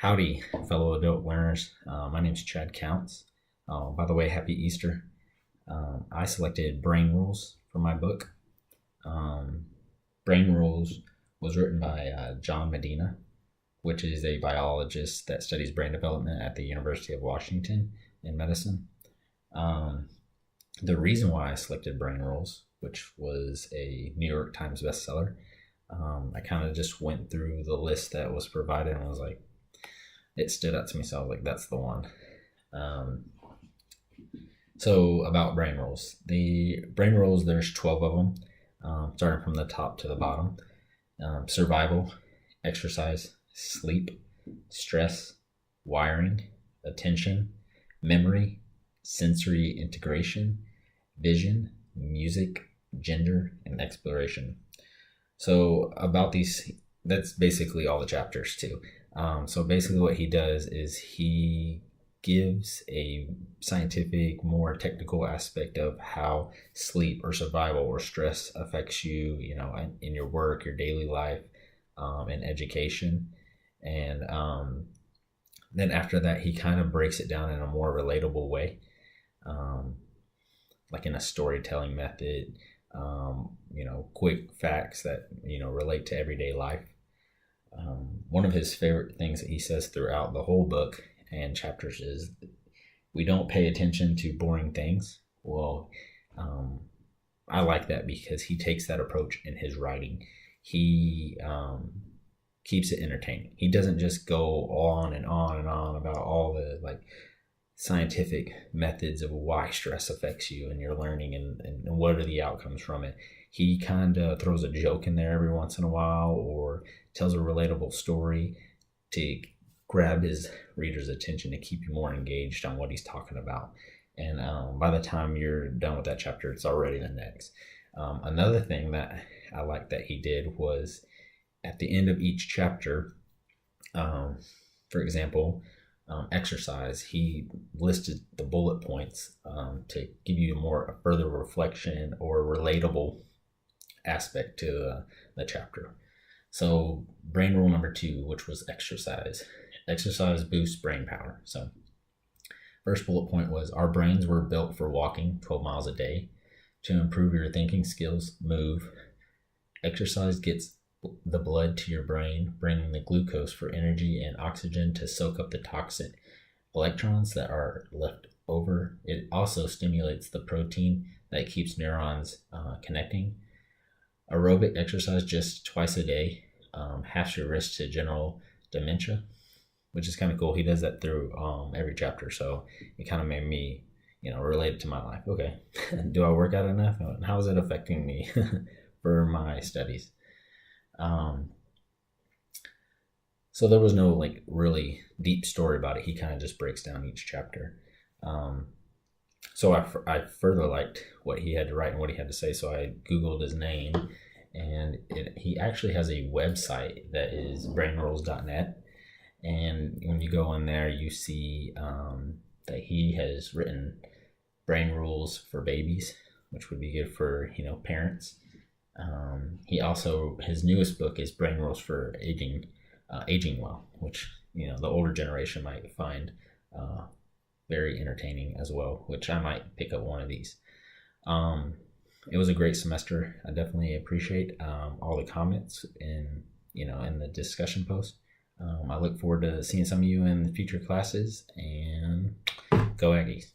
Howdy, fellow adult learners. My name is Chad Counts. By the way, happy Easter. I selected Brain Rules for my book. Um, Brain Rules was written by John Medina, which is a biologist that studies brain development at the University of Washington in medicine. Um, the reason why I selected Brain Rules, which was a New York Times bestseller, I kind of just went through the list that was provided and was like, it stood out to me. So I was like, that's the one. Um, so about brain rules, the brain rules, there's 12 of them, starting from the top to the bottom. Survival, exercise, sleep, stress, wiring, attention, memory, sensory integration, vision, music, gender, and exploration. So about these, that's basically all the chapters too. So basically what he does is he gives a scientific, more technical aspect of how sleep or survival or stress affects you, in your work, your daily life, and education. And then after that, he kind of breaks it down in a more relatable way, um, like in a storytelling method, quick facts that, relate to everyday life. One of his favorite things that he says throughout the whole book and chapters is, we don't pay attention to boring things. Well, I like that because he takes that approach in his writing. He keeps it entertaining. He doesn't just go on and on and on about all the scientific methods of why stress affects you and your learning and what are the outcomes from it. He kind of throws a joke in there every once in a while or tells a relatable story to grab his reader's attention to keep you more engaged on what he's talking about. And by the time you're done with that chapter, it's already the next. Another thing that I like that he did was at the end of each chapter, for example, exercise, he listed the bullet points to give you a further reflection or relatable aspect to the chapter. So brain rule number 2, which was exercise. Exercise boosts brain power. So first bullet point was, our brains were built for walking 12 miles a day. To improve your thinking skills, move. Exercise gets the blood to your brain, bringing the glucose for energy and oxygen to soak up the toxic electrons that are left over. It also stimulates the protein that keeps neurons connecting. Aerobic exercise just twice a day halves your risk to general dementia, which is kind of cool. He does that through every chapter, so it kind of made me, relate it to my life. Okay, do I work out enough? How is it affecting me for my studies? So there was no really deep story about it. He kind of just breaks down each chapter. So I further liked what he had to write and what he had to say. So I Googled his name, and he actually has a website that is brainrules.net. And when you go in there, you see that he has written brain rules for babies, which would be good for, parents. He also, his newest book is Brain Rules for Aging Well, which, the older generation might find very entertaining as well, which I might pick up one of these. It was a great semester. I definitely appreciate all the comments in the discussion post. I look forward to seeing some of you in the future classes, and go Aggies.